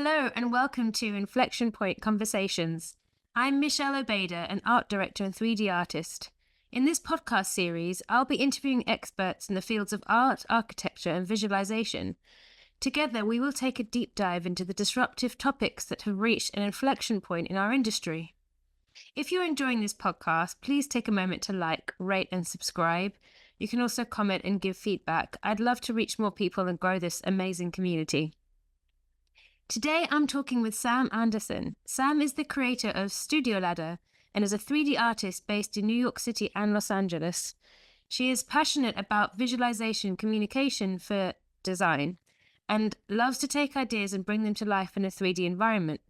Hello and welcome to Inflection Point Conversations. I'm Michelle Obeda, an art director and 3D artist. In this podcast series, I'll be interviewing experts in the fields of art, architecture, and visualization. Together, we will take a deep dive into the disruptive topics that have reached an inflection point in our industry. If you're enjoying this podcast, please take a moment to like, rate, and subscribe. You can also comment and give feedback. I'd love to reach more people and grow this amazing community. Today, I'm talking with Sam Anderson. Sam is the creator of Studio Ladder and is a 3D artist based in New York City and Los Angeles. She is passionate about visualization communication for design and loves to take ideas and bring them to life in a 3D environment.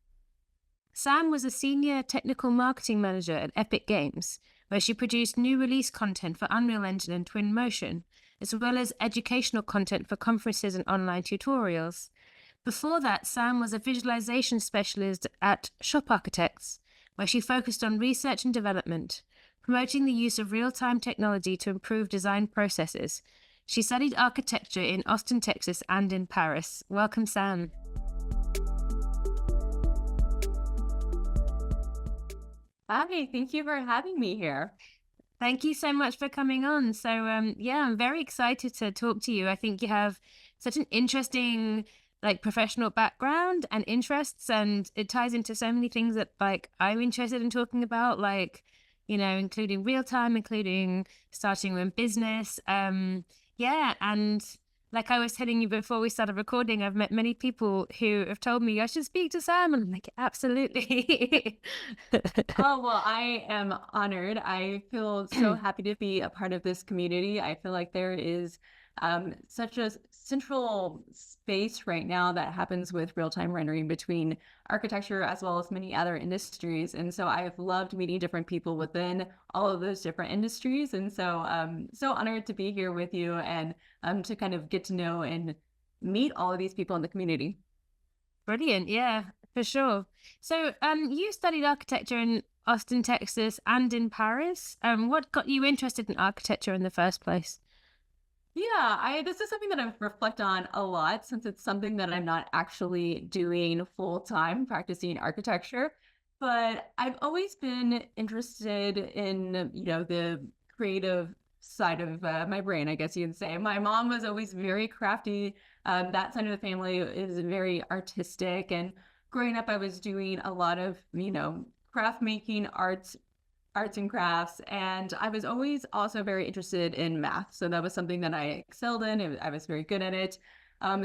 Sam was a senior technical marketing manager at Epic Games, where she produced new release content for Unreal Engine and Twinmotion, as well as educational content for conferences and online tutorials. Before that, Sam was a visualization specialist at Shop Architects, where she focused on research and development, promoting the use of real-time technology to improve design processes. She studied architecture in Austin, Texas, and in Paris. Welcome, Sam. Hi, thank you for having me here. Thank you so much for coming on. So, I'm very excited to talk to you. I think you have such an interesting professional background and interests, and it ties into so many things that I'm interested in talking about, including real time, including starting your own business. And like I was telling you before we started recording, I've met many people who have told me I should speak to Sam, and I'm like, absolutely. Oh, well, I am honored. I feel so happy to be a part of this community. I feel like there is such a central space right now that happens with real-time rendering between architecture as well as many other industries. And so I've loved meeting different people within all of those different industries. And so so honored to be here with you and to kind of get to know and meet all of these people in the community. Brilliant. Yeah, for sure. So you studied architecture in Austin, Texas, and in Paris. What got you interested in architecture in the first place? Yeah, this is something that I reflect on a lot since it's something that I'm not actually doing full time, practicing architecture. But I've always been interested in, the creative side of my brain, I guess you can say. My mom was always very crafty. That side of the family is very artistic. And growing up, I was doing a lot of, craft making, arts and crafts. And I was always also very interested in math. So that was something that I excelled in. I was very good at it.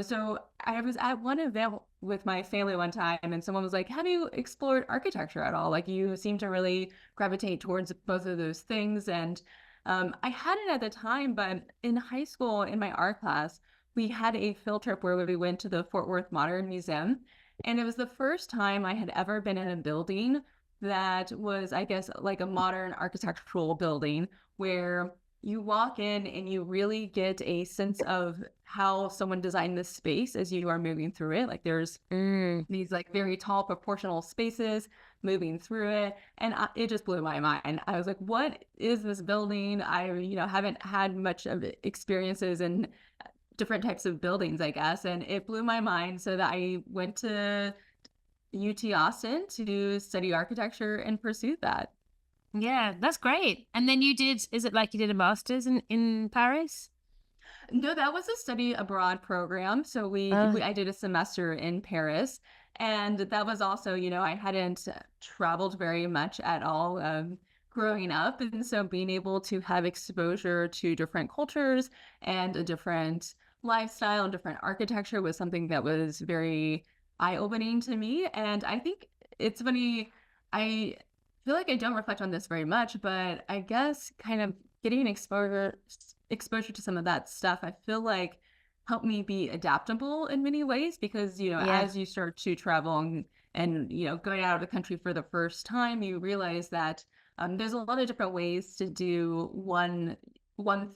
So I was at one event with my family one time and someone was like, have you explored architecture at all? Like you seem to really gravitate towards both of those things. And I hadn't at the time, but in high school in my art class, we had a field trip where we went to the Fort Worth Modern Museum. And it was the first time I had ever been in a building that was, I guess, like a modern architectural building where you walk in and you really get a sense of how someone designed this space as you are moving through it. Like there's these like very tall proportional spaces moving through it. And it just blew my mind. I was like, what is this building? I, haven't had much of experiences in different types of buildings, I guess. And it blew my mind so that I went to UT Austin to study architecture and pursue that. Yeah, that's great. And then is it like you did a master's in Paris? No, that was a study abroad program. So I did a semester in Paris, and that was also, I hadn't traveled very much at all growing up, and so being able to have exposure to different cultures and a different lifestyle and different architecture was something that was very eye-opening to me. And I think it's funny, I feel like I don't reflect on this very much, but I guess kind of getting exposure to some of that stuff, I feel like helped me be adaptable in many ways because, Yeah. as you start to travel and going out of the country for the first time, you realize that there's a lot of different ways to do one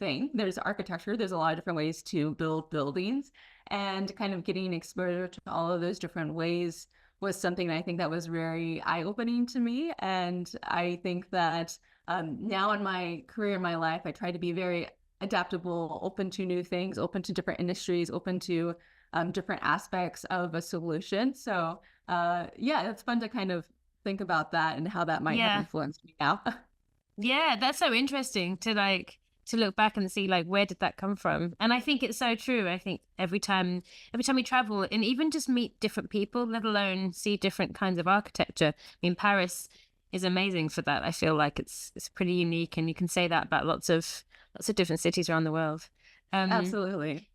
thing. There's architecture, there's a lot of different ways to build buildings, and kind of getting exposure to all of those different ways was something I think that was very eye-opening to me. And I think that now in my career, in my life, I try to be very adaptable, open to new things, open to different industries, open to different aspects of a solution. So yeah, it's fun to kind of think about that and how that might have Yeah. influenced me now. Yeah, that's so interesting to look back and see like where did that come from. And I think it's so true. I think every time we travel and even just meet different people, let alone see different kinds of architecture. I mean, Paris is amazing for that. I feel like it's pretty unique, and you can say that about lots of different cities around the world. Um, Absolutely.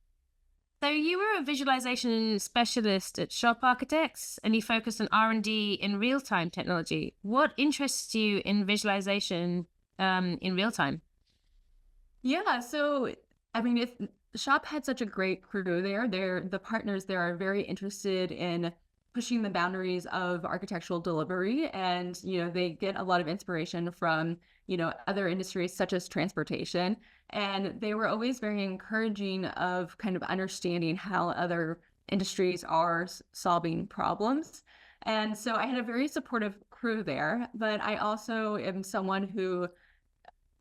so you were a visualization specialist at Shop Architects, and you focused on R&D in real-time technology. What interests you in visualization in real time? Yeah, so I mean, if Shop had such a great crew there, the partners there are very interested in pushing the boundaries of architectural delivery, and they get a lot of inspiration from other industries such as transportation, and they were always very encouraging of kind of understanding how other industries are solving problems. And so I had a very supportive crew there, but I also am someone who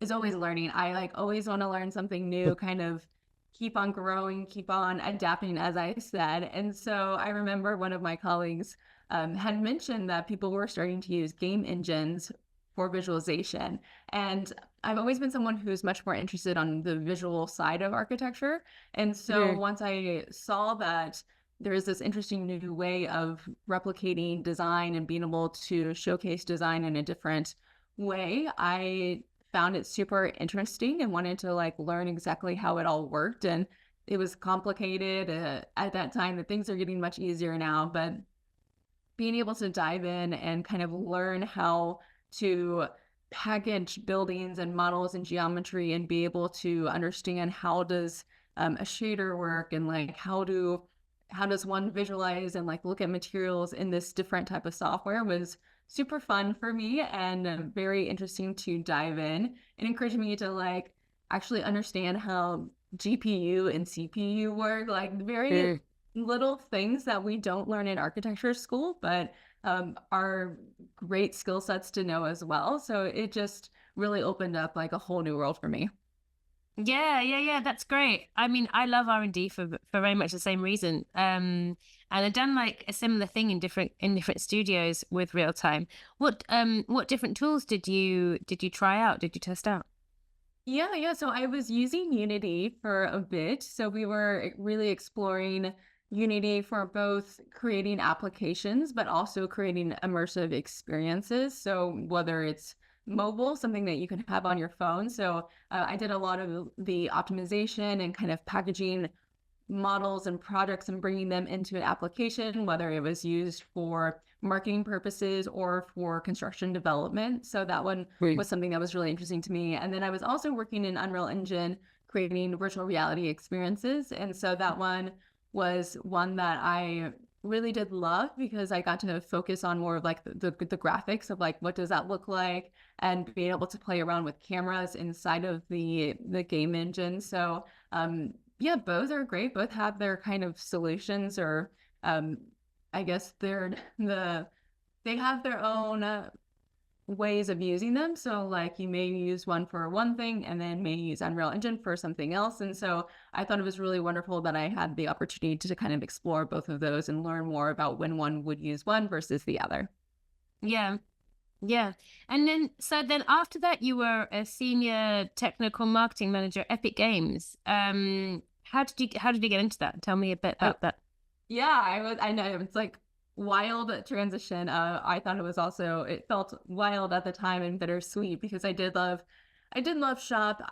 is always learning. I like always want to learn something new, kind of keep on growing, keep on adapting, as I said. And so I remember one of my colleagues had mentioned that people were starting to use game engines for visualization. And I've always been someone who's much more interested on the visual side of architecture. And so Mhm. once I saw that there is this interesting new way of replicating design and being able to showcase design in a different way, I found it super interesting and wanted to like learn exactly how it all worked. And it was complicated at that time. The things are getting much easier now, but being able to dive in and kind of learn how to package buildings and models and geometry and be able to understand how does a shader work, and like how does one visualize and like look at materials in this different type of software was super fun for me, and very interesting to dive in, and encouraged me to like actually understand how GPU and CPU work, like very Mm. little things that we don't learn in architecture school, but are great skill sets to know as well. So it just really opened up like a whole new world for me. Yeah, yeah, yeah. That's great. I mean, I love R&D for very much the same reason. And I've done like a similar thing in different studios with real time. What different tools did you try out? Did you test out? Yeah, yeah. So I was using Unity for a bit. So we were really exploring Unity for both creating applications, but also creating immersive experiences. So whether it's mobile, something that you can have on your phone. So I did a lot of the optimization and kind of packaging models and projects and bringing them into an application, whether it was used for marketing purposes or for construction development. So that one Mm. was something that was really interesting to me. And then I was also working in Unreal Engine creating virtual reality experiences. And so that one was one that I really did love because I got to focus on more of like the graphics of like what does that look like, and being able to play around with cameras inside of the game engine. So yeah, both are great. Both have their kind of solutions, or um, I guess they have their own ways of using them. So like you may use one for one thing and then may use Unreal Engine for something else. And so I thought it was really wonderful that I had the opportunity to kind of explore both of those and learn more about when one would use one versus the other. Yeah, yeah. And then after that, you were a senior technical marketing manager at Epic Games. How did you get into that? Tell me a bit Oh, about that. yeah, I know it's like wild transition. I thought it felt wild at the time and bittersweet because I did love shop.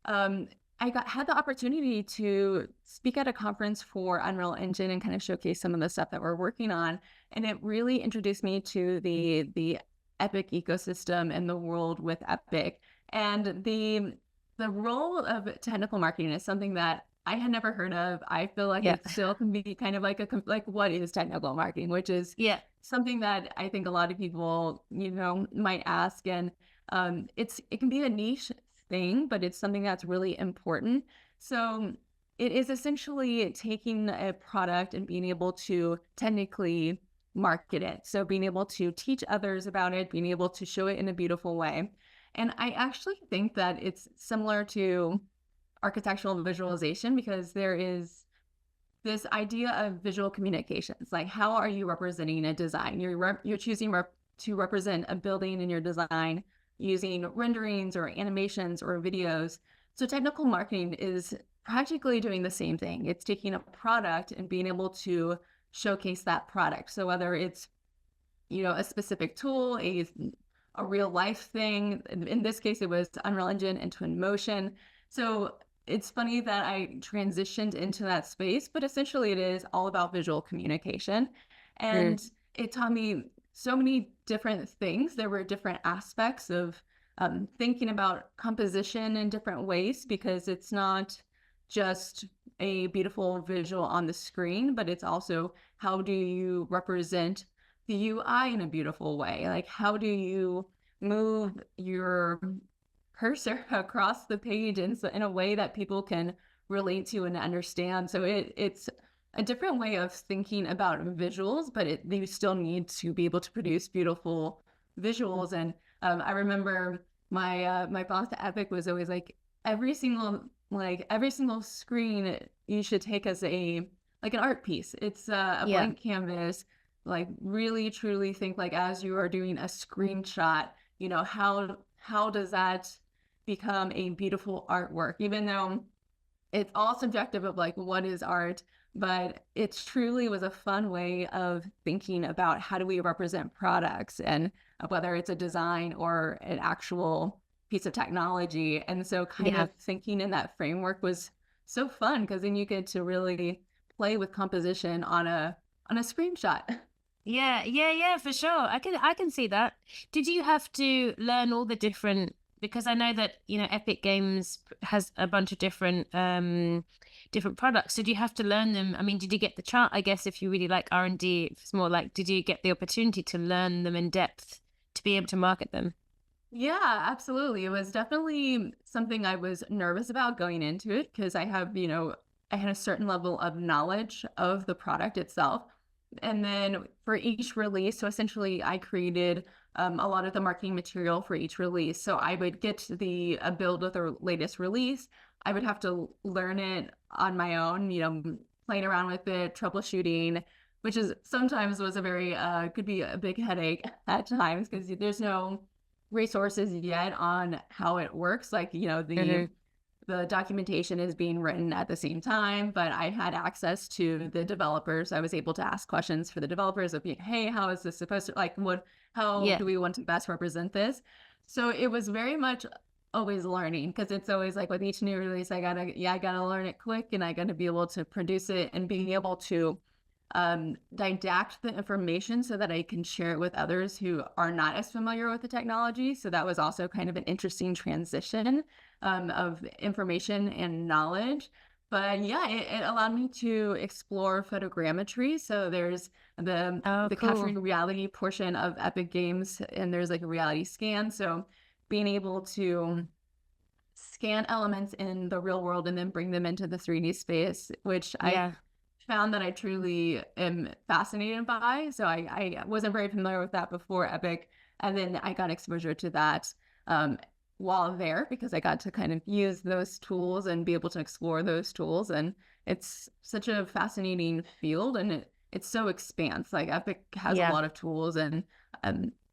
Um had the opportunity to speak at a conference for Unreal Engine and kind of showcase some of the stuff that we're working on. And it really introduced me to the Epic ecosystem and the world with Epic. And the role of technical marketing is something that I had never heard of. I feel like Yeah, it still can be kind of like like what is technical marketing, which is yeah, something that I think a lot of people, might ask. And it can be a niche thing, but it's something that's really important. So it is essentially taking a product and being able to technically market it. So being able to teach others about it, being able to show it in a beautiful way. And I actually think that it's similar to architectural visualization because there is this idea of visual communications. Like, how are you representing a design? You're choosing to represent a building in your design using renderings or animations or videos. So technical marketing is practically doing the same thing. It's taking a product and being able to showcase that product. So whether it's, a specific tool, a real life thing. In this case, it was Unreal Engine and Twinmotion. So it's funny that I transitioned into that space, but essentially it is all about visual communication. Mm. And it taught me so many different things. There were different aspects of thinking about composition in different ways, because it's not just a beautiful visual on the screen, but it's also how do you represent the UI in a beautiful way? Like, how do you move your cursor across the page in a way that people can relate to and understand? So it's a different way of thinking about visuals, but you still need to be able to produce beautiful visuals. And I remember my boss at Epic was always like, every single screen you should take as an art piece. It's a Yeah. blank canvas. Like, really truly think, like, as you are doing a screenshot, how does that become a beautiful artwork? Even though it's all subjective of like what is art, but it truly was a fun way of thinking about how do we represent products, and whether it's a design or an actual piece of technology. And so kind Yeah. of thinking in that framework was so fun, because then you get to really play with composition on a screenshot. Yeah, yeah, yeah, for sure. I can see that. Did you have to learn all the different, because I know that, Epic Games has a bunch of different products. So do you have to learn them? I mean, did you get the chance, I guess, if you really like R&D, it's more like, did you get the opportunity to learn them in depth to be able to market them? Yeah, absolutely. It was definitely something I was nervous about going into it, because I had a certain level of knowledge of the product itself. And then for each release, so essentially I created a lot of the marketing material for each release. So I would get a build with the latest release. I would have to learn it on my own, playing around with it, troubleshooting, which is sometimes was could be a big headache at times, because there's no resources yet on how it works. Like, Hmm. the documentation is being written at the same time, but I had access to the developers. I was able to ask questions for the developers of, hey, how is this supposed to, like, how Yeah. do we want to best represent this? So it was very much always learning, because it's always like with each new release, I gotta learn it quick, and I gotta be able to produce it and being able to didact the information so that I can share it with others who are not as familiar with the technology. So that was also kind of an interesting transition of information and knowledge. But yeah, it allowed me to explore photogrammetry. So there's Oh, the cool. capturing reality portion of Epic Games, and there's like a reality scan. So being able to scan elements in the real world and then bring them into the 3D space, which I Yeah. found that I truly am fascinated by. So I wasn't very familiar with that before Epic. And then I got exposure to that while there, because I got to kind of use those tools and be able to explore those tools. And it's such a fascinating field, and it's so expansive. Like, Epic has a Yeah. lot of tools, and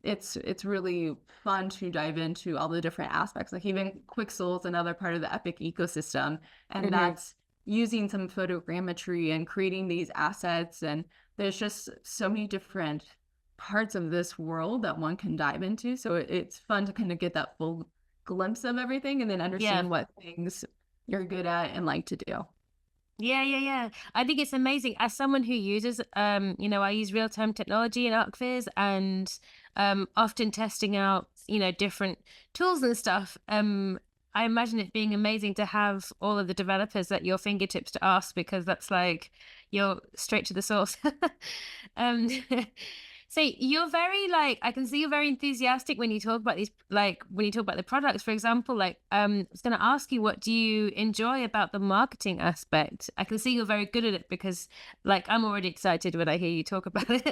it's really fun to dive into all the different aspects. Like, even Quixel's another part of the Epic ecosystem, and Hmm. that's using some photogrammetry and creating these assets. And there's just so many different parts of this world that one can dive into. So it's fun to kind of get that full glimpse of everything, and then Yeah. understand what things you're good at and like to do. Yeah, yeah, yeah. I think it's amazing. As someone who uses, I use real-time technology in ArcViz, and often testing out, different tools and stuff. I imagine it being amazing to have all of the developers at your fingertips to ask, because that's like you're straight to the source. um, so you're very like, I can see you're very enthusiastic when you talk about these, like when you talk about the products, for example. Like, I was going to ask you, what do you enjoy about the marketing aspect? I can see you're very good at it, because like I'm already excited when I hear you talk about it.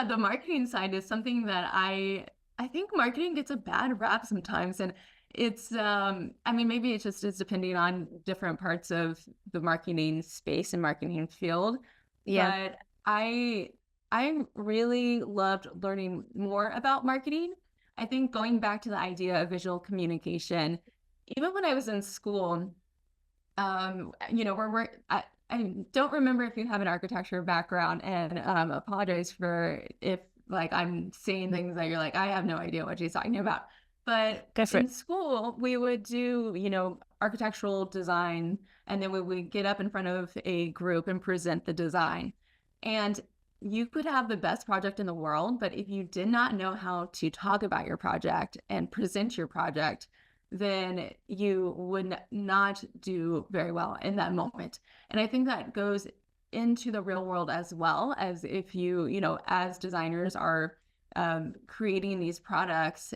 The marketing side is something that I think marketing gets a bad rap sometimes, and It's I mean, maybe it just is depending on different parts of the marketing space and marketing field, Yeah. but I really loved learning more about marketing. I think going back to the idea of visual communication, even when I was in school, I don't remember if you have an architecture background, and apologize for if like I'm saying things that you're like, I have no idea what she's talking about. But Go for in it. school, we would do, architectural design, and then we would get up in front of a group and present the design. And you could have the best project in the world, but if you did not know how to talk about your project and present your project, then you would not do very well in that moment. And I think that goes into the real world as well, as if as designers are creating these products,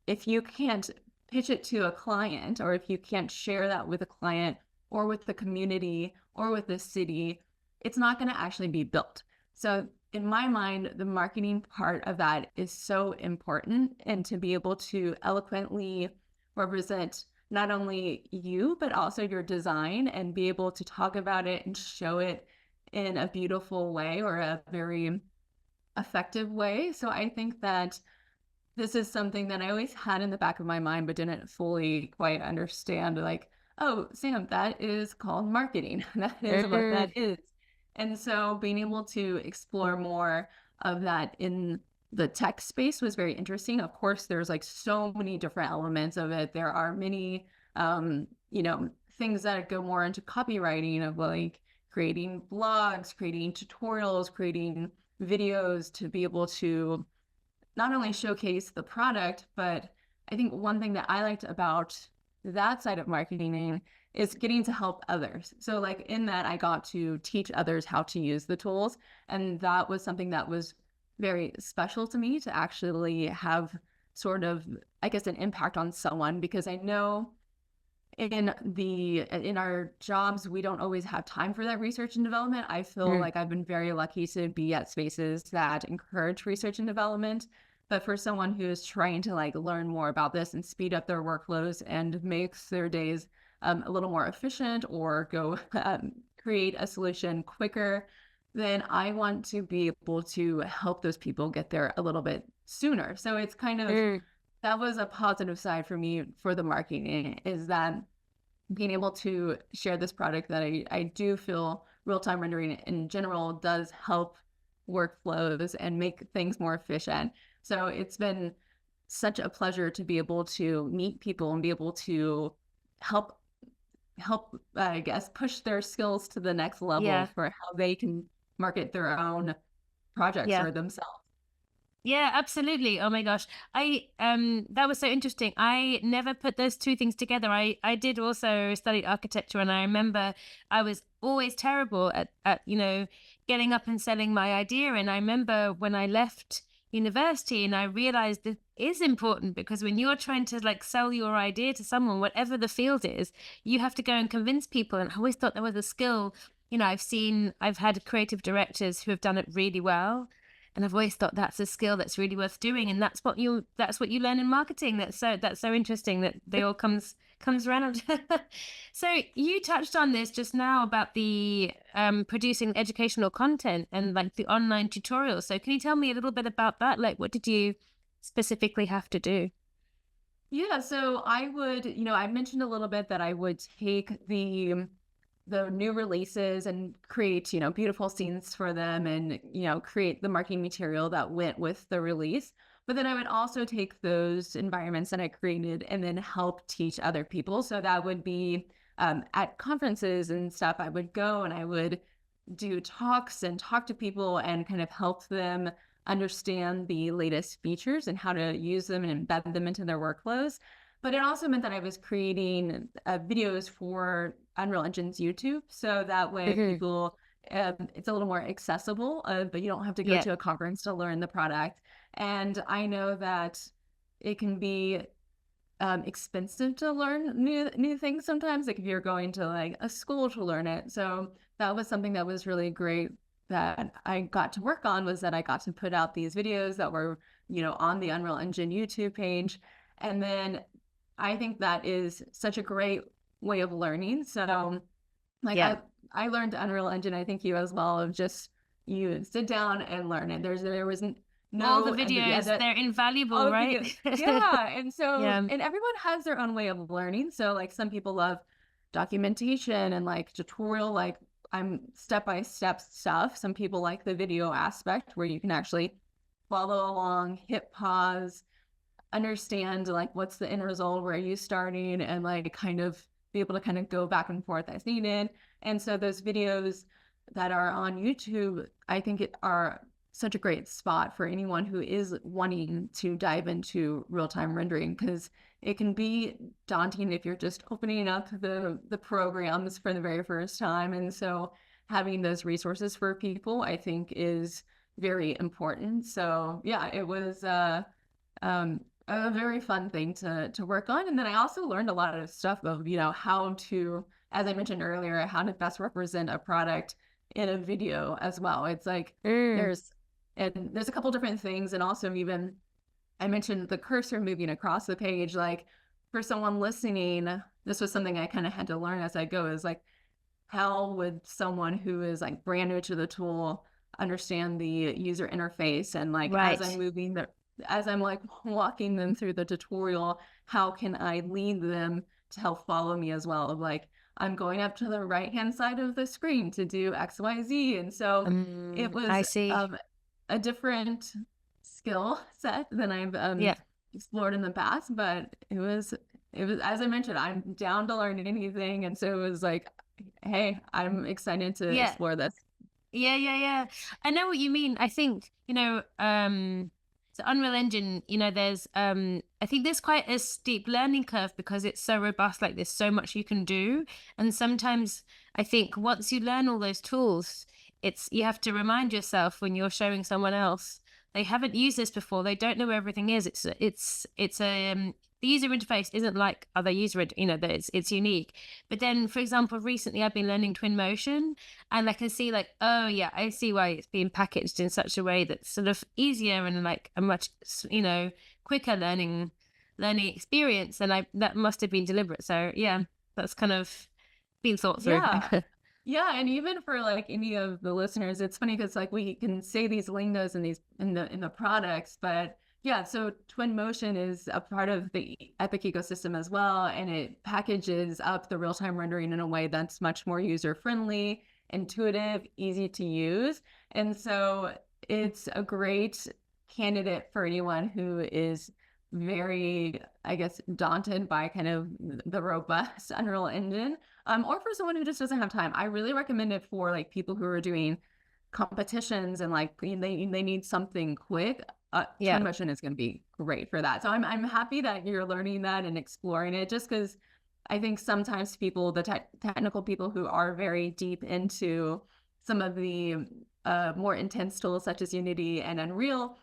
if you can't pitch it to a client, or if you can't share that with a client or with the community or with the city, it's not going to actually be built. So in my mind, the marketing part of that is so important, and to be able to eloquently represent not only you, but also your design, and be able to talk about it and show it in a beautiful way or a very effective way. So I think that this is something that I always had in the back of my mind, but didn't fully quite understand. Like, oh, Sam, that is called marketing. That is what Mm, that is. And so being able to explore more of that in the tech space was very interesting. Of course, there's like so many different elements of it. There are many, things that go more into copywriting, of like creating blogs, creating tutorials, creating videos to be able to not only showcase the product, but I think one thing that I liked about that side of marketing is getting to help others. So like in that, I got to teach others how to use the tools. And that was something that was very special to me, to actually have sort of, I guess, an impact on someone, because I know in our jobs, we don't always have time for that research and development. I feel mm. like I've been very lucky to be at spaces that encourage research and development. But for someone who is trying to like learn more about this and speed up their workflows and makes their days a little more efficient, or go create a solution quicker, then I want to be able to help those people get there a little bit sooner. So it's kind of, Mm. that was a positive side for me for the marketing, is that being able to share this product that I do feel real-time rendering in general does help workflows and make things more efficient. So it's been such a pleasure to be able to meet people and be able to help I guess push their skills to the next level Yeah. for how they can market their own projects Yeah. or themselves. Yeah, absolutely. Oh my gosh. I that was so interesting. I never put those two things together. I did also study architecture, and I remember I was always terrible at getting up and selling my idea. And I remember when I left university and I realized it is important, because when you're trying to like sell your idea to someone, whatever the field is, you have to go and convince people. And I always thought there was a skill. I've had creative directors who have done it really well, and I've always thought that's a skill that's really worth doing, and that's what you learn in marketing. That's so interesting that they all comes around. So you touched on this just now about the producing educational content and like the online tutorials. So can you tell me a little bit about that? Like, what did you specifically have to do? Yeah, so I would, I mentioned a little bit that I would take the new releases and create, beautiful scenes for them, and, create the marketing material that went with the release. But then I would also take those environments that I created and then help teach other people. So that would be at conferences and stuff. I would go and I would do talks and talk to people and kind of help them understand the latest features and how to use them and embed them into their workflows. But it also meant that I was creating videos for Unreal Engine's YouTube. So that way Hmm. people, it's a little more accessible, but you don't have to go Yeah, to a conference to learn the product. And I know that it can be expensive to learn new things sometimes, like if you're going to like a school to learn it. So that was something that was really great that I got to work on, was that I got to put out these videos that were, on the Unreal Engine YouTube page. And then I think that is such a great way of learning. So like Yeah. I learned Unreal Engine, I think you as well, of just you sit down and learn it. There wasn't All the no and yeah, videos, that they're invaluable, all the right? videos. Yeah. And so, Yeah. and everyone has their own way of learning. So like some people love documentation and like tutorial, like I'm step by step stuff. Some people like the video aspect where you can actually follow along, hit pause, understand like what's the end result, where are you starting, and like kind of be able to kind of go back and forth as needed. And so those videos that are on YouTube, I think are such a great spot for anyone who is wanting to dive into real-time rendering, because it can be daunting if you're just opening up the programs for the very first time. And so having those resources for people, I think, is very important. So yeah, it was um, a very fun thing to work on. And then I also learned a lot of stuff of, how to, as I mentioned earlier, how to best represent a product in a video as well. It's like Mm, there's a couple different things. And also even I mentioned the cursor moving across the page. Like for someone listening, this was something I kind of had to learn as I go, is like, how would someone who is like brand new to the tool understand the user interface? And like right. as I'm like walking them through the tutorial, how can I lead them to help follow me as well? Of like, I'm going up to the right hand side of the screen to do XYZ. And so it I was see. a different skill set than I've Yeah. explored in the past, but it was, as I mentioned, I'm down to learn anything. And so it was like, hey, I'm excited to Yeah. explore this. Yeah, yeah, yeah. I know what you mean. I think, so Unreal Engine, there's I think there's quite a steep learning curve because it's so robust, like there's so much you can do. And sometimes I think once you learn all those tools, it's you have to remind yourself when you're showing someone else they haven't used this before, they don't know where everything is. It's the user interface isn't like other that it's unique. But then, for example, recently I've been learning Twinmotion, and I can see like, oh yeah, I see why it's being packaged in such a way that's sort of easier and like a much quicker learning experience. And I that must have been deliberate. So yeah, that's kind of been thought through. Yeah. Yeah, and even for like any of the listeners, it's funny because like we can say these lingos in these in the products, but yeah, so Twinmotion is a part of the Epic ecosystem as well, and it packages up the real-time rendering in a way that's much more user-friendly, intuitive, easy to use. And so it's a great candidate for anyone who is very, I guess, daunted by kind of the robust Unreal Engine, or for someone who just doesn't have time. I really recommend it for like people who are doing competitions and like they need something quick. Yeah. Twinmotion is going to be great for that. So I'm happy that you're learning that and exploring it, just because I think sometimes people, the technical people who are very deep into some of the more intense tools such as Unity and Unreal,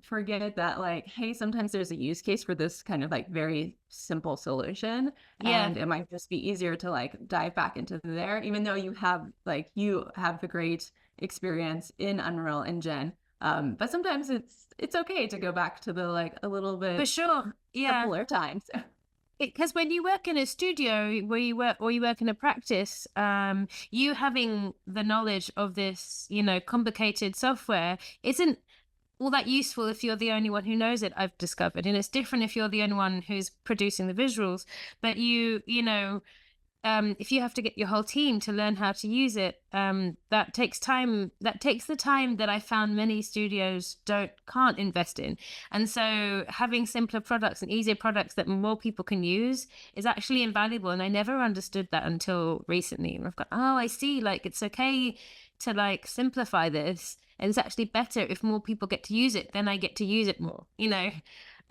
forget that like, hey, sometimes there's a use case for this kind of like very simple solution, Yeah. and it might just be easier to like dive back into there, even though you have the great experience in Unreal Engine. But sometimes it's okay to go back to the like a little For bit sure. Yeah. simpler times. Because when you work in a studio where you work or you work in a practice, you having the knowledge of this, complicated software isn't all that useful if you're the only one who knows it, I've discovered. And it's different if you're the only one who's producing the visuals. But if you have to get your whole team to learn how to use it, that takes time. That takes the time that I found many studios can't invest in. And so having simpler products and easier products that more people can use is actually invaluable. And I never understood that until recently. And I've got, oh, I see. Like it's okay to like simplify this. And it's actually better if more people get to use it, then I get to use it more,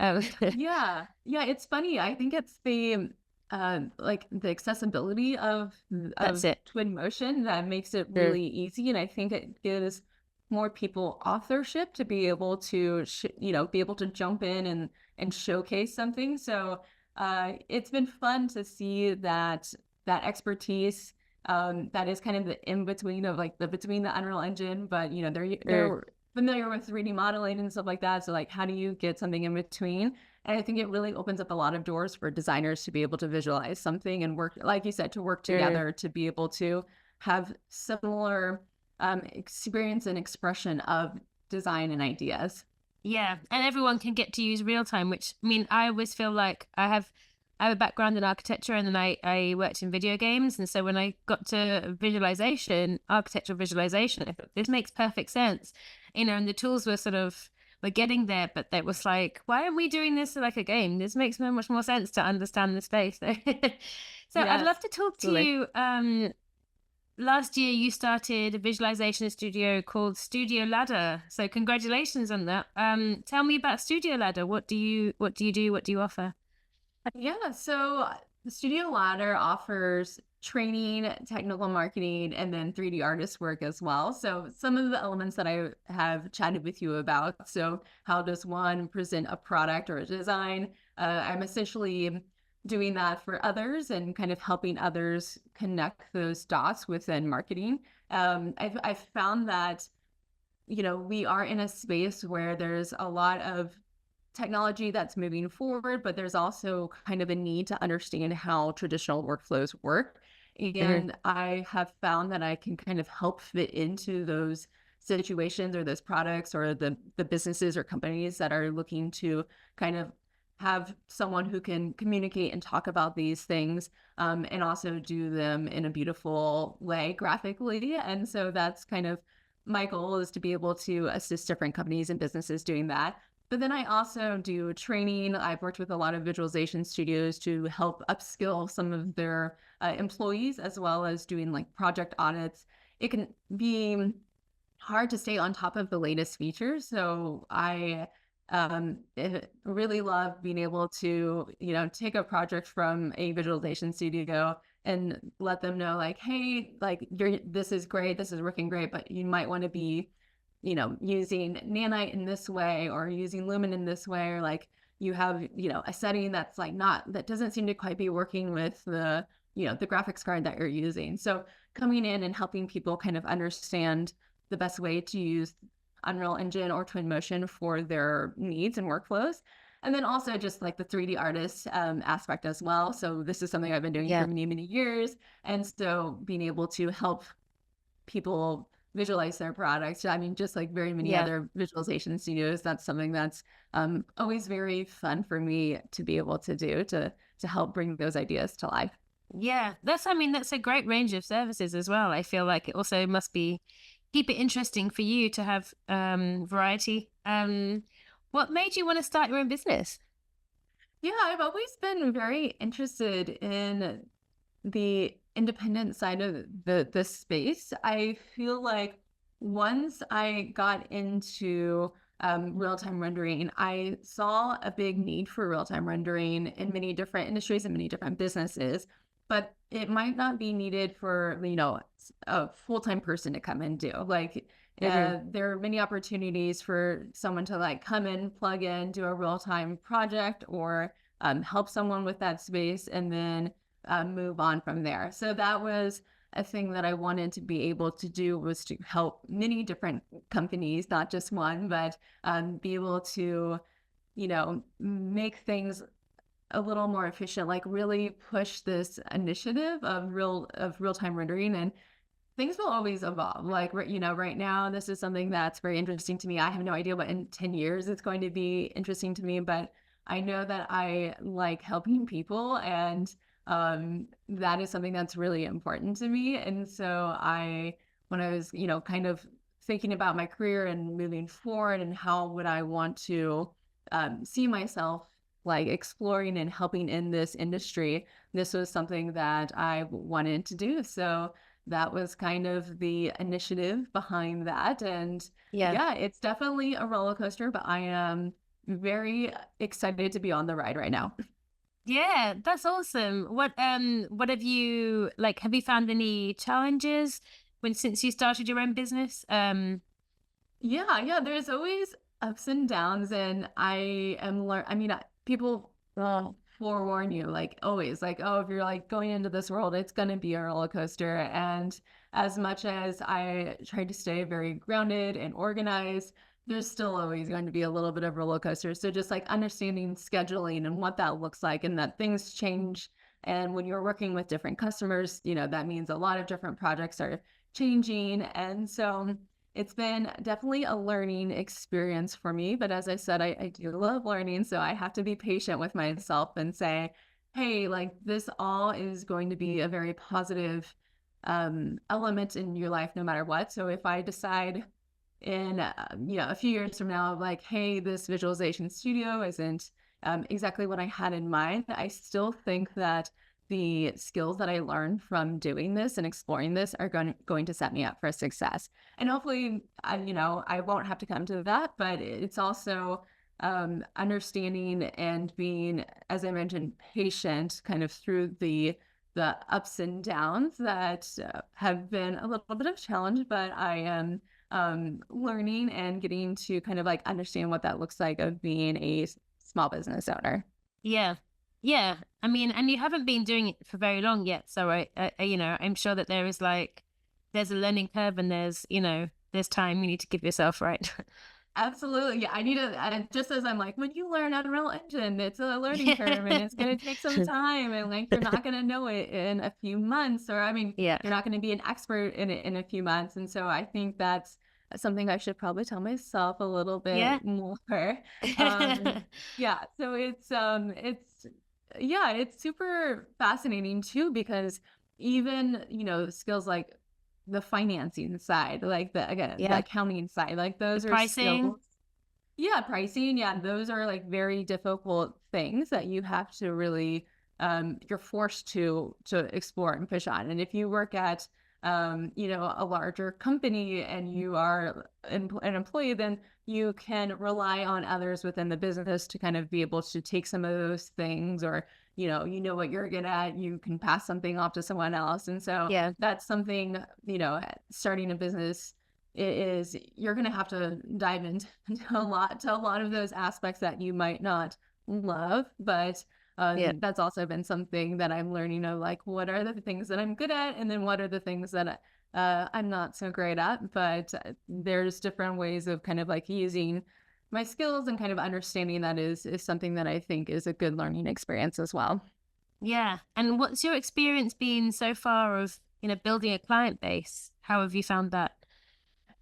Um, Yeah, yeah, it's funny. I think it's the like the accessibility that's of it. Twinmotion that makes it True. really easy, and I think it gives more people authorship to be able to be able to jump in and showcase something. So it's been fun to see that expertise, that is kind of the in between of like the between the Unreal Engine, but True. they're familiar with 3D modeling and stuff like that. So like, how do you get something in between? And I think it really opens up a lot of doors for designers to be able to visualize something and work, like you said, to work Mm. together to be able to have similar experience and expression of design and ideas. Yeah, and everyone can get to use real time, which I mean, I always feel like I have a background in architecture, and then I worked in video games, and so when I got to visualization, architectural visualization, I thought this makes perfect sense, and the tools were sort of were getting there, but it was like, why aren't we doing this like a game? This makes so much more sense to understand the space. So I'd Yes, love to talk to absolutely. you. Last year, you started a visualization studio called Studio Ladder. So congratulations on that. Tell me about Studio Ladder. What do you do? What do you offer? Yeah, so the Studio Ladder offers training, technical marketing, and then 3D artist work as well. So some of the elements that I have chatted with you about. So how does one present a product or a design? I'm essentially doing that for others and kind of helping others connect those dots within marketing. I've found that we are in a space where there's a lot of technology that's moving forward, but there's also kind of a need to understand how traditional workflows work. Mhm. And I have found that I can kind of help fit into those situations or those products or the businesses or companies that are looking to kind of have someone who can communicate and talk about these things, and also do them in a beautiful way graphically. And so that's kind of my goal, is to be able to assist different companies and businesses doing that. But then I also do training. I've worked with a lot of visualization studios to help upskill some of their employees, as well as doing like project audits. It can be hard to stay on top of the latest features. So I really love being able to, take a project from a visualization studio and let them know like, hey, like this is great, this is working great, but you might want to be, using nanite in this way or using lumen in this way, or like you have, a setting that's like not, that doesn't seem to quite be working with the graphics card that you're using. So coming in and helping people kind of understand the best way to use Unreal Engine or Twinmotion for their needs and workflows. And then also just like the 3D artist aspect as well. So this is something I've been doing for Yeah, many, many years. And so being able to help people visualize their products. I mean, just like very many yeah, other visualization studios, that's something that's always very fun for me to be able to do to help bring those ideas to life. yeah. I mean, that's a great range of services as well. I feel like it also must be keep it interesting for you to have variety. What made you want to start your own business? Yeah, I've always been very interested in the independent side of the space. I feel like once I got into real-time rendering, I saw a big need for real-time rendering in many different industries and many different businesses, but it might not be needed for, a full-time person to come and do. Like, Hmm. there are many opportunities for someone to like come in, plug in, do a real-time project, or help someone with that space, and then move on from there. So that was a thing that I wanted to be able to do, was to help many different companies, not just one, but be able to, make things a little more efficient, like really push this initiative of real-time rendering. And things will always evolve. Like, right now, this is something that's very interesting to me. I have no idea what in 10 years it's going to be interesting to me, but I know that I like helping people, and that is something that's really important to me. And so when I was, kind of thinking about my career and moving forward and how would I want to see myself like exploring and helping in this industry, this was something that I wanted to do. So that was kind of the initiative behind that. And Yeah. yeah, it's definitely a roller coaster, but I am very excited to be on the ride right now. Yeah, that's awesome. What have you like have you found any challenges since you started your own business? Yeah, yeah, there's always ups and downs, and I mean, people forewarn you, like always, like, oh, if you're like going into this world, it's going to be a roller coaster. And as much as I try to stay very grounded and organized, there's still always going to be a little bit of roller coaster. So just like understanding scheduling and what that looks like, and that things change. And when you're working with different customers, that means a lot of different projects are changing. And so it's been definitely a learning experience for me. But as I said, I do love learning. So I have to be patient with myself and say, hey, like this all is going to be a very positive element in your life no matter what. So if I decide in a few years from now, like, hey, this visualization studio isn't exactly what I had in mind, I still think that the skills that I learned from doing this and exploring this are going to set me up for success. And hopefully, I won't have to come to that, but it's also understanding and being, as I mentioned, patient kind of through the ups and downs that have been a little bit of a challenge, but I am learning and getting to kind of like understand what that looks like of being a small business owner. Yeah. Yeah. I mean, and you haven't been doing it for very long yet. So I'm sure that there's a learning curve, and there's time you need to give yourself, right? Absolutely. Yeah. I need to, and just as I'm like, when you learn Unreal Engine, it's a learning curve and it's going to take some time. And like, you're not going to know it in a few months, or, I mean, Yeah. you're not going to be an expert in it in a few months. And so I think that's something I should probably tell myself a little Yeah. bit more. Yeah. So it's super fascinating too, because even, skills like the financing side, like the Yeah. accounting side, like The those are pricing. skills. Yeah, pricing. Yeah, those are like very difficult things that you have to really you're forced to explore and push on. And if you work at a larger company and you are an employee, then you can rely on others within the business to kind of be able to take some of those things, or what you're good at, you can pass something off to someone else. And so Yeah. that's something, starting a business is you're going to have to dive into a lot of those aspects that you might not love, but Yeah. that's also been something that I'm learning of, like, what are the things that I'm good at, and then what are the things that I'm not so great at. But there's different ways of kind of like using my skills, and kind of understanding that is something that I think is a good learning experience as well. Yeah. And what's your experience been so far of, building a client base? How have you found that?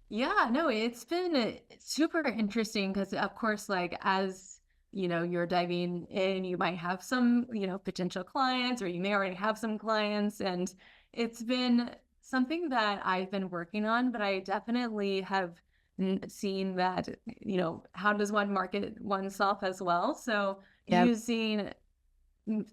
Yeah, no, it's been super interesting because, of course, like, as you're diving in, you might have some, potential clients, or you may already have some clients. And it's been something that I've been working on, but I definitely have seen that, how does one market oneself as well? So Yeah. using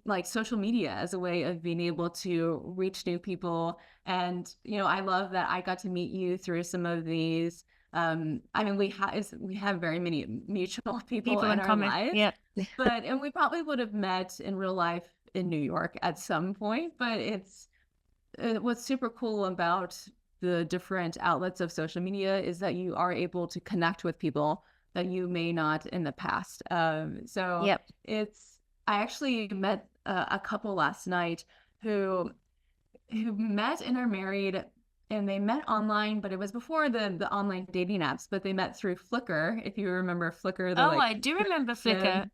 like social media as a way of being able to reach new people. And I love that I got to meet you through some of these. I mean, we have very many mutual people People in in our common. lives, Yeah. and we probably would have met in real life in New York at some point. But what's super cool about the different outlets of social media is that you are able to connect with people that you may not in the past. So Yep. I actually met a couple last night who met and are married, and they met online, but it was before the online dating apps. But they met through Flickr, if you remember Flickr, the Oh, like I do remember the Flickr.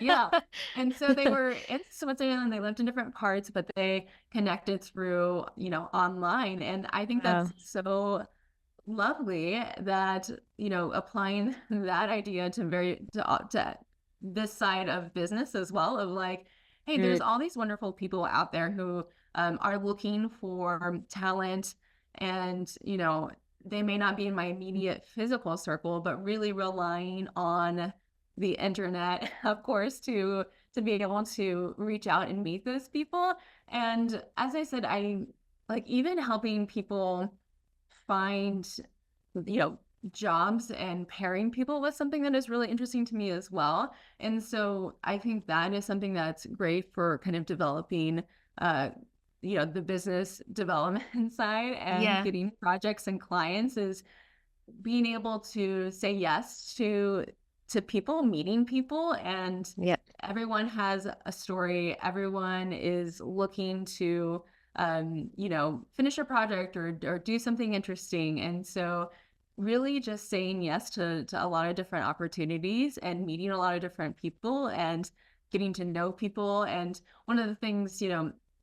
yeah. And so they were in Switzerland, they lived in different parts, but they connected through, online. And I think Wow. that's so lovely that, applying that idea to this side of business as well, of like, hey, there's Mm. all these wonderful people out there who are looking for talent, and, they may not be in my immediate physical circle, but really relying on the internet, of course, to be able to reach out and meet those people. And as I said, I like even helping people find, you know, jobs and pairing people with something that is really interesting to me as well. And so I think that is something that's great for kind of developing, uh, the business development side and Yeah. getting projects and clients, is being able to say yes to people, meeting people. And Yep. everyone has a story. Everyone is looking to finish a project, or do something interesting. And so really just saying yes to a lot of different opportunities and meeting a lot of different people and getting to know people. And one of the things,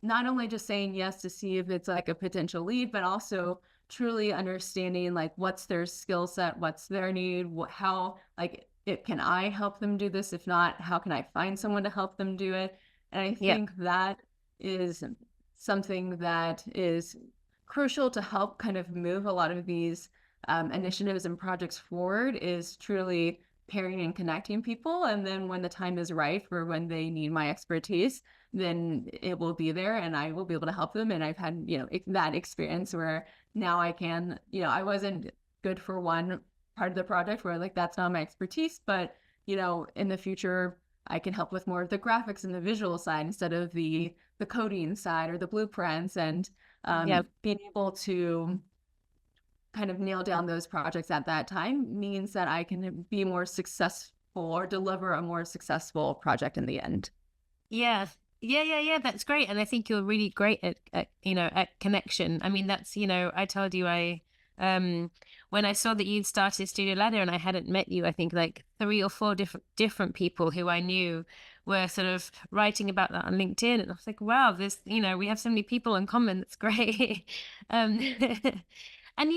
not only just saying yes to see if it's like a potential lead, but also truly understanding like what's their skill set, what's their need, how like it can I help them do this? If not, how can I find someone to help them do it? And I Yeah. think that is something that is crucial to help kind of move a lot of these initiatives and projects forward, is truly pairing and connecting people. And then when the time is right for when they need my expertise, then it will be there and I will be able to help them. And I've had, that experience where now I can, I wasn't good for one part of the project where like that's not my expertise, but in the future I can help with more of the graphics and the visual side instead of the coding side or the blueprints. And Yeah. being able to kind of nail down those projects at that time means that I can be more successful or deliver a more successful project in the end. Yeah. Yeah. That's great. And I think you're really great at connection. I mean, that's, I told you when I saw that you'd started Studio Ladder and I hadn't met you, I think like three or four different people who I knew were sort of writing about that on LinkedIn. And I was like, wow, this, we have so many people in common. That's great. um, And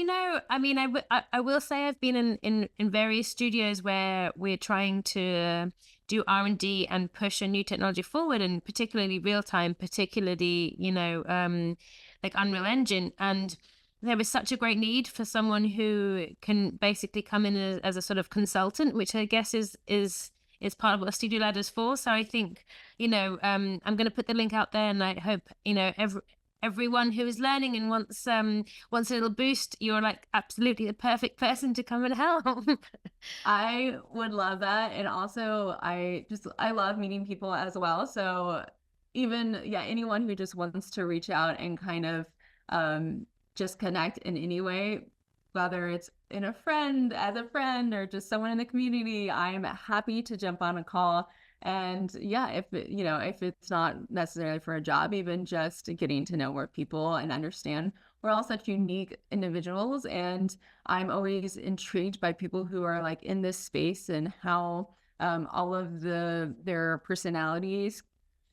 I mean, I will say I've been in various studios where we're trying to do R&D and push a new technology forward, and particularly real time, particularly like Unreal Engine. And there was such a great need for someone who can basically come in as a sort of consultant, which I guess is part of what Studio Ladder's for. So I think I'm going to put the link out there, and I hope everyone who is learning and wants a little boost, you're like absolutely the perfect person to come and help. I would love that. And also I love meeting people as well. So even, yeah, anyone who just wants to reach out and kind of um, just connect in any way, whether it's as a friend or just someone in the community, I'm happy to jump on a call. And yeah, if it's not necessarily for a job, even just getting to know more people and understand we're all such unique individuals. And I'm always intrigued by people who are like in this space and how all of their personalities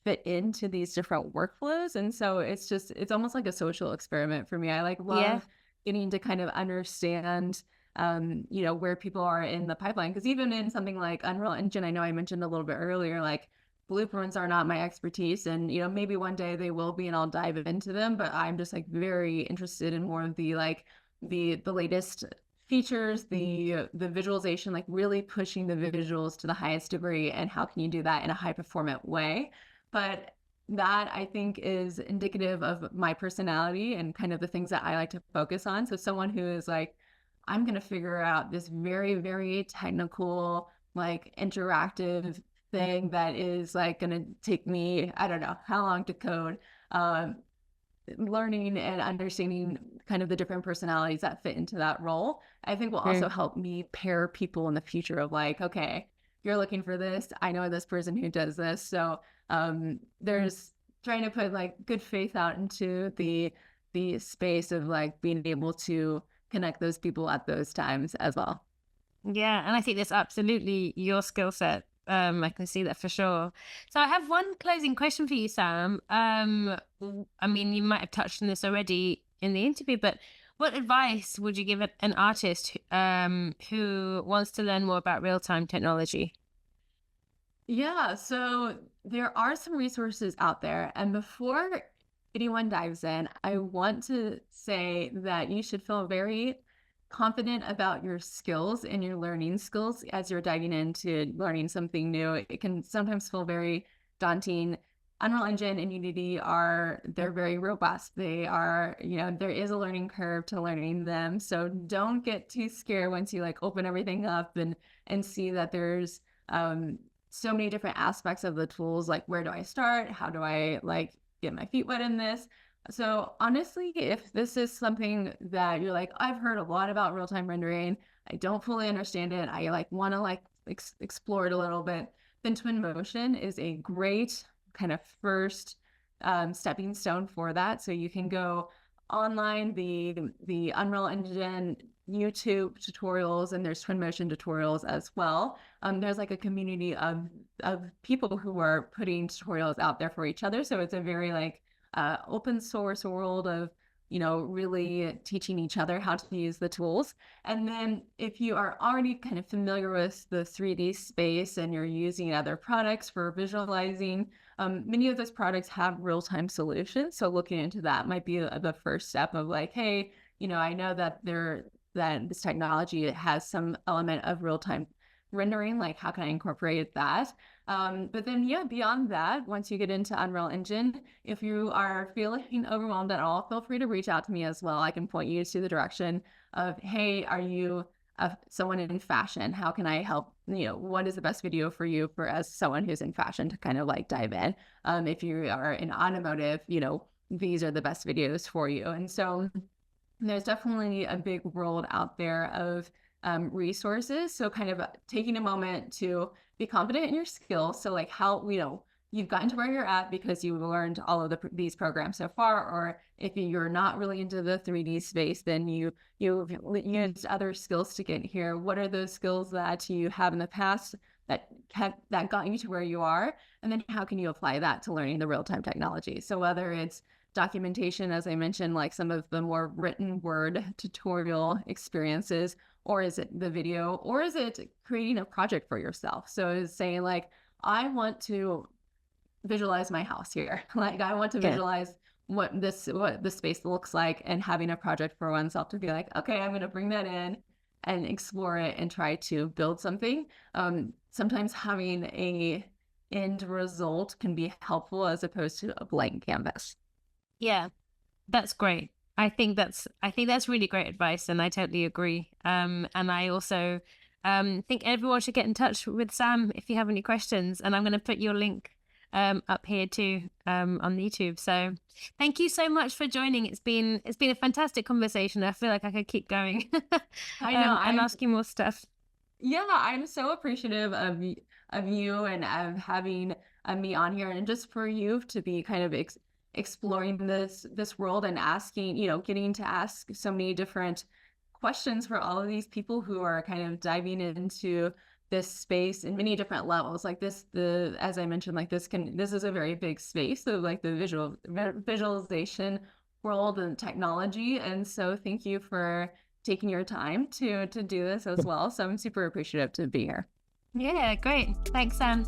fit into these different workflows. And so it's almost like a social experiment for me. I like Yeah. love getting to kind of understand where people are in the pipeline. Because even in something like Unreal Engine, I know I mentioned a little bit earlier, like blueprints are not my expertise, and maybe one day they will be and I'll dive into them, but I'm just like very interested in more of the like the latest features, the visualization, like really pushing the visuals to the highest degree, and how can you do that in a high performant way. But that I think is indicative of my personality and kind of the things that I like to focus on. So someone who is like, I'm going to figure out this very, very technical, like interactive thing that is like going to take me, I don't know how long to code. Learning and understanding kind of the different personalities that fit into that role, I think will also Mm. help me pair people in the future of like, okay, you're looking for this. I know this person who does this. So there's trying to put like good faith out into the space of like being able to connect those people at those times as well. Yeah, and I think that's absolutely your skill set. I can see that for sure. So I have one closing question for you, Sam. I mean, you might have touched on this already in the interview, but what advice would you give an artist who wants to learn more about real-time technology? Yeah, so there are some resources out there. And before anyone dives in, I want to say that you should feel very confident about your skills and your learning skills as you're diving into learning something new. It can sometimes feel very daunting. Unreal Engine and Unity they're very robust. They are, there is a learning curve to learning them. So don't get too scared once you like open everything up and see that there's so many different aspects of the tools. Like, where do I start? How do I like get my feet wet in this? So honestly, if this is something that you're like, I've heard a lot about real-time rendering, I don't fully understand it, I like want to like explore it a little bit, then Twinmotion is a great kind of first stepping stone for that. So you can go online, the Unreal Engine YouTube tutorials, and there's Twinmotion tutorials as well. There's like a community of people who are putting tutorials out there for each other. So it's a very like open source world of, you know, really teaching each other how to use the tools. And then if you are already kind of familiar with the 3D space and you're using other products for visualizing, many of those products have real-time solutions. So looking into that might be the first step of like, hey, you know, I know that that this technology has some element of real-time rendering, like how can I incorporate that? But then, yeah, beyond that, once you get into Unreal Engine, if you are feeling overwhelmed at all, feel free to reach out to me as well. I can point you to the direction of, hey, are you someone in fashion? How can I help? You know, what is the best video for you for as someone who's in fashion to kind of like dive in? If you are in automotive, you know, these are the best videos for you. And so there's definitely a big world out there of resources. So kind of taking a moment to be confident in your skills. So like how, you know, you've gotten to where you're at because you learned all of these programs so far, or if you're not really into the 3D space, then you've used other skills to get here. What are those skills that you have in the past that got you to where you are? And then how can you apply that to learning the real-time technology? So whether it's documentation, as I mentioned, like some of the more written word tutorial experiences, or is it the video, or is it creating a project for yourself? So it's saying like, I want to visualize my house here. Like I want to visualize what the space looks like, and having a project for oneself to be like, okay, I'm going to bring that in and explore it and try to build something. Sometimes having a end result can be helpful as opposed to a blank canvas. Yeah, that's great. I think that's really great advice, and I totally agree. And I also think everyone should get in touch with Sam if you have any questions. And I'm going to put your link up here too on YouTube. So thank you so much for joining. It's been a fantastic conversation. I feel like I could keep going I know, and ask you more stuff. Yeah, I'm so appreciative of you and of having me on here, and just for you to be kind of exploring this world and asking, you know, getting to ask so many different questions for all of these people who are kind of diving into this space in many different levels. Like as I mentioned, like this is a very big space of like the visualization world and technology. And so thank you for taking your time to do this as well. So I'm super appreciative to be here. Yeah, great. Thanks, Sam.